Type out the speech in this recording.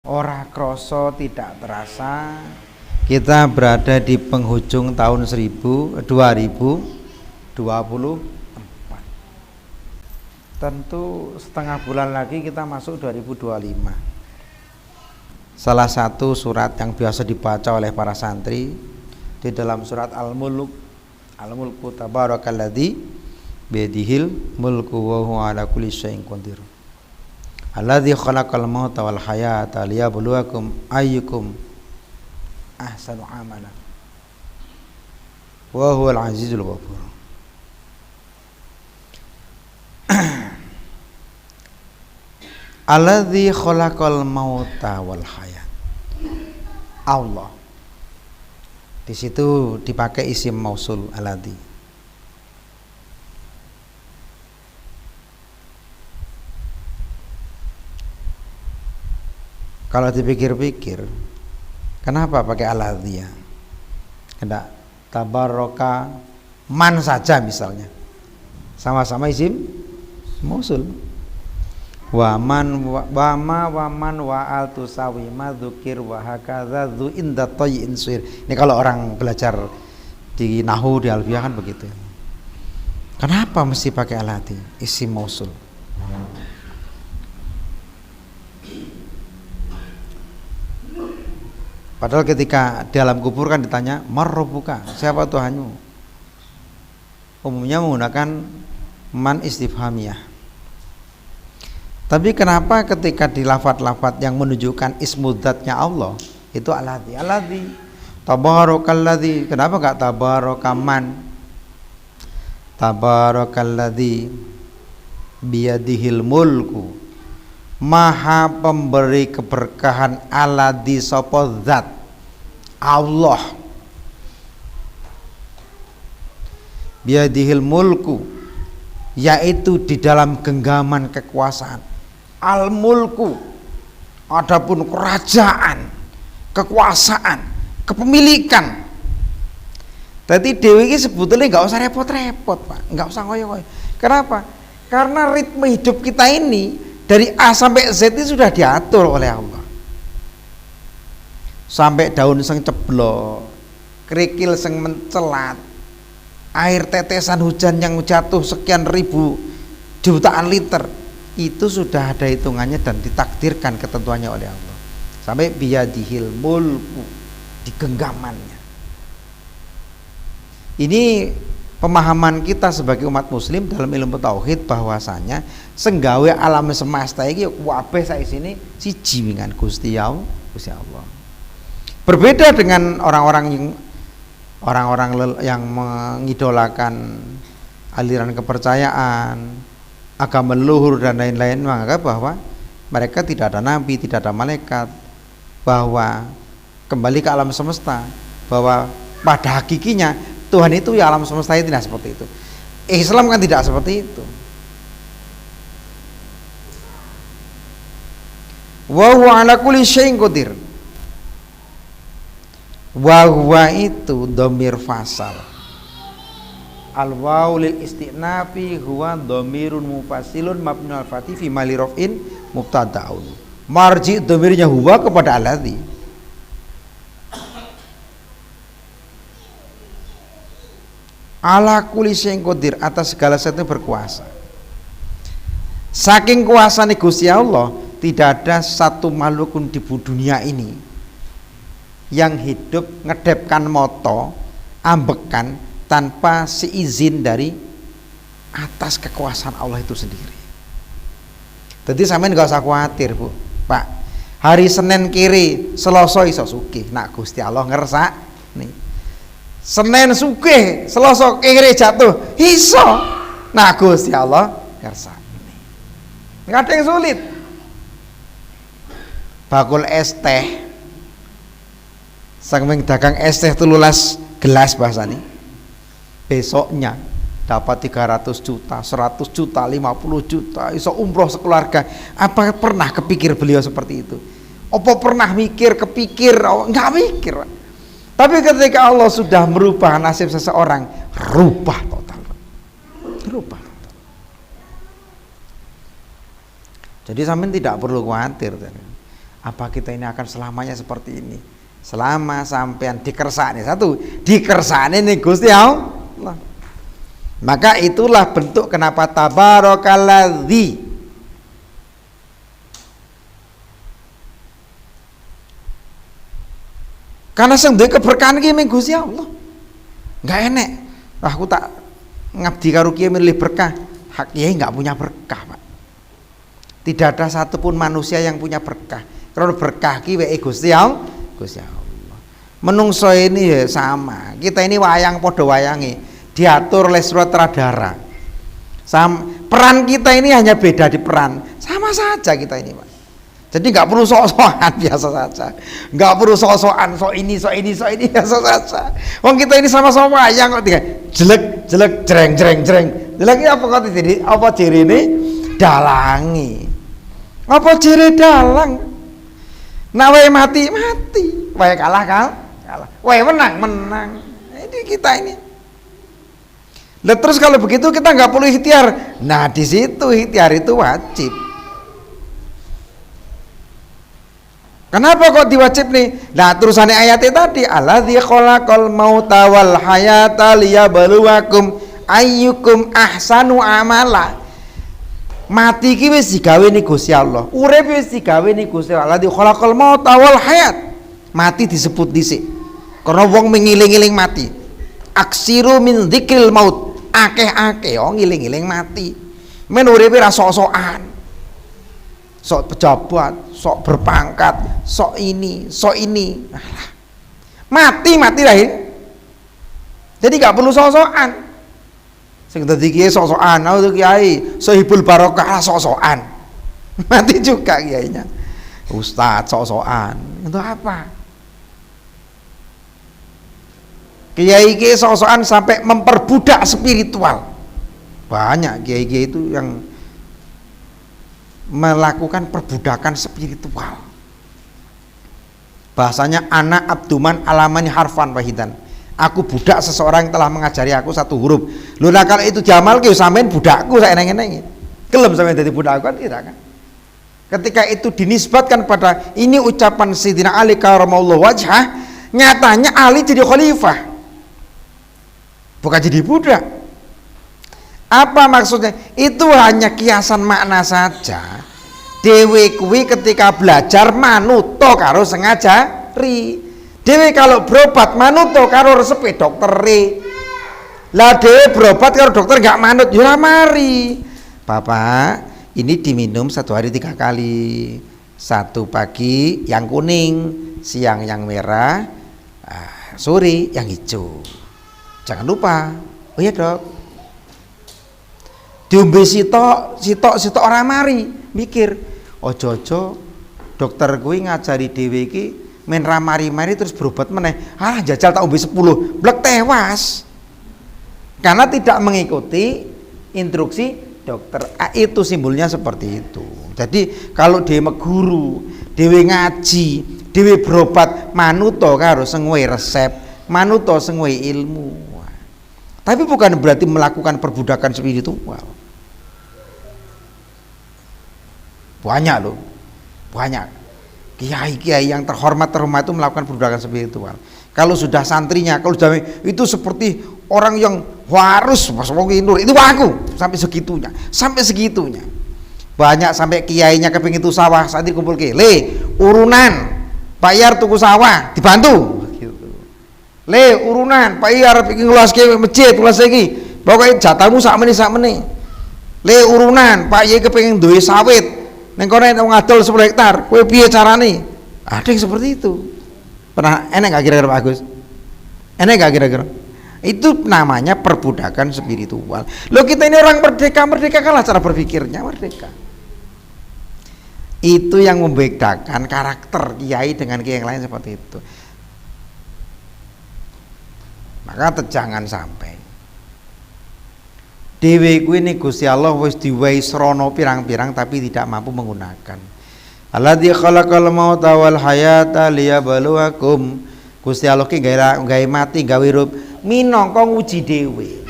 Ora kroso tidak terasa kita berada di penghujung tahun 2024. Tentu setengah bulan lagi kita masuk 2025. Salah satu surat yang biasa dibaca oleh para santri di dalam surat Al-Mulk, Al-Mulku tabarakalladzi biyadihil mulku wa huwa ala kulli syai'in qadir. Alladzi khalaqal mauta wal hayata liyabluwakum ayyukum ahsanu amala wa huwal azizul ghafur. Alladzi khalaqal mauta wal hayat. Allah. Di situ dipakai isim mausul alladzi. Kalau dipikir-pikir, kenapa pakai alladzi ya? Hendak tabarroka man saja misalnya. Sama-sama isim mausul. Waman wa al tusawi madzukir wa hakadza dzu inda tayyin suir. Ini kalau orang belajar di nahwu di alfiyah kan begitu. Kenapa mesti pakai alladzi isim mausul? Padahal ketika di alam kubur kan ditanya marrobuka, siapa Tuhanmu? Umumnya menggunakan man istifhamiyah. Tapi kenapa ketika di lafadz-lafadz yang menunjukkan ismudzatnya Allah itu alladzi, alladzi, tabarakalladzi, kenapa enggak tabarakaman? Tabarakalladzi biyadihil mulku, maha pemberi keberkahan, alladzi sapa zat Allah, biyadihil mulku, yaitu di dalam genggaman kekuasaan. Al-mulku, adapun kerajaan, kekuasaan, kepemilikan. Tadi dewi ini sebetulnya nggak usah repot-repot, Pak, nggak usah ngoyo-ngoyo. Kenapa? Karena ritme hidup kita ini dari A sampai Z itu sudah diatur oleh Allah. Sampai daun sing ceblok, kerikil sing mencelat, air tetesan hujan yang jatuh sekian ribu jutaan liter, itu sudah ada hitungannya dan ditakdirkan ketentuannya oleh Allah. Sampai biyadihil mulku, di genggamannya. Ini pemahaman kita sebagai umat muslim dalam ilmu tauhid, bahwasanya senggawe alam semesta iki kabeh sak isine siji wingan Gusti Allah. Berbeda dengan orang-orang yang mengidolakan aliran kepercayaan, agama leluhur dan lain-lain, menganggap bahwa mereka tidak ada nabi, tidak ada malaikat, bahwa kembali ke alam semesta, bahwa pada hakikinya Tuhan itu ya alam semesta itu tidak seperti itu. Islam kan tidak seperti itu. Wa huwa ala kulli syai'in qadir. Wa huwa itu dhamir fasal. Al wawu lil istinafi huwa dhamirun mufasilun mabniun al fatih fi mali raf'in mubtada'un. Marji dhamirnya huwa kepada alladzi. Ala kulli syai'in qadir, atas segala sesuatu berkuasa. Saking kuasane Gusti Allah, tidak ada satu makhluk pun di dunia ini yang hidup ngedepkan moto, ambekan tanpa seizin dari atas kekuasaan Allah itu sendiri. Jadi sampean enggak usah khawatir, Bu. Pak, hari Senin kiri, Selasa iso sugih. Nak Gusti Allah ngersak nih. Senin sugih, Selasa kiri jatuh, iso. Nah Gusti Allah ngersak. Enggak ada yang sulit. Bakul es teh, saking dagang es teh 13 gelas bahasanya, besoknya dapat 300 juta, 100 juta, 50 juta, iso umroh sekeluarga. Apa pernah kepikir beliau seperti itu? Apa pernah mikir, kepikir? Enggak mikir. Tapi ketika Allah sudah merubah nasib seseorang, rubah total. Rubah total. Jadi sampean tidak perlu khawatir. Apa kita ini akan selamanya seperti ini? Selama sampean dikersakne satu, dikersakne ning Gusti Allah. Maka itulah bentuk kenapa tabarakalladzi. Karena sing duwe keberkahan iki mung Gusti Allah. Enggak enek. Aku tak ngabdi karo kiai milih berkah. Hak kiai enggak punya berkah, Pak. Tidak ada satupun manusia yang punya berkah. Karena berkah ki weke Gusti Allah. Gusti Allah. Menungso ini ya sama. Kita ini wayang podo wayangi, diatur oleh sutradara. Peran kita ini hanya beda di peran. Sama saja kita ini, Pak. Jadi nggak perlu sok-sokan, biasa saja. Nggak perlu sok-sokan, sok ini biasa saja. Wong kita ini sama-sama wayang kok tiga. Jelek, jreng. Jelek apa kok jadi? Apa ciri ini? Dalangi. Apa ciri dalang? Nah, wae mati. Wae kalah. Wae menang. Ini kita ini. Nah, terus kalau begitu kita nggak perlu ikhtiar. Nah, di situ ikhtiar itu wajib. Kenapa kok diwajib nih? Nah, terusannya ayatnya tadi, alladzi khalaqal mauta wal hayata liyabluwakum ayyukum ahsanu amala. Mati ki wis digawe ning Gusti Allah. Urip wis digawe ning Gusti Allah. Alladzi khalaqal mauta wal hayat. Mati disebut dhisik. Karena wong mengiling-iling mati. Aksiru min dzikril maut. Akeh-akeh ngiling-iling mati. Men uripe ra sok-sokan. Sok pejabat, sok berpangkat, sok ini. Alah. Mati lahir. Jadi gak perlu sok-sokan. Sing dadi kiai sok-sokan, aku kiai sohibul barokah sok-sokan. Mati juga kiainya. Ustaz sok-sokan. Untuk apa? Kiai sok-sokan sampai memperbudak spiritual. Banyak kiai-kiai itu yang melakukan perbudakan spiritual. Bahasanya anak abduman alamani harfan wahidan. Aku budak seseorang yang telah mengajari aku satu huruf. Lho nah kalau itu jamal ki sampean budakku saya neng-neng. Kelem sampean dadi budakku kan tidak kan? Ketika itu dinisbatkan pada ini ucapan Sayyidina Ali karramallahu wajhah, nyatanya Ali jadi khalifah. Bukan jadi budak. Apa maksudnya? Itu hanya kiasan makna saja. Dewe kuwi ketika belajar manuto karo sengajari. Dewe kalau berobat manuto karo resepe dokteri. Lah dewe berobat karo dokter nggak manut, ya mari. Bapak, ini diminum 1 hari 3 kali. 1 pagi yang kuning, siang yang merah, sore yang hijau. Jangan lupa. Oh iya dok. Diombe sitok orang mari mikir ojo dokter kuwi ngajari dhewe iki men ra mari-mari terus berobat meneh jajal tak ombe 10 blek tewas karena tidak mengikuti instruksi dokter. Itu simbolnya seperti itu. Jadi kalau dhewe guru, dhewe ngaji, dhewe berobat manuto karo sing resep, manuto sing ilmu. Tapi bukan berarti melakukan perbudakan spiritual. Banyak loh, banyak kiai-kiai yang terhormat itu melakukan perbudakan spiritual. Kalau sudah santrinya, kalau sudah itu seperti orang yang harus nur itu aku sampai segitunya. Banyak sampai kiainya kepingin itu sawah saat dikumpul ke, urunan bayar tuku sawah dibantu. Urunan Pak Iyar bikin ngeluas ke masjid ngeluas lagi pokoknya jatahmu sak meneh urunan Pak Iyar kepengen duwe sawit neng kono nang ngadol 10 hektar kowe piye carane ada yang seperti itu. Pernah enak gak kira-kira Pak Agus? Enak gak kira-kira? Itu namanya perbudakan spiritual. Loh kita ini orang merdeka kalah cara berpikirnya merdeka. Itu yang membedakan karakter kiai dengan kiai yang lain seperti itu. Maka jangan sampai dhewe kuwi ning Gusti Allah wis diwehi srana pirang-pirang tapi tidak mampu menggunakan. Alladzi khalaqal mauta wal hayata liyabluwakum. Gusti Allah ki gawe mati gawe urip minangka nguji dhewe.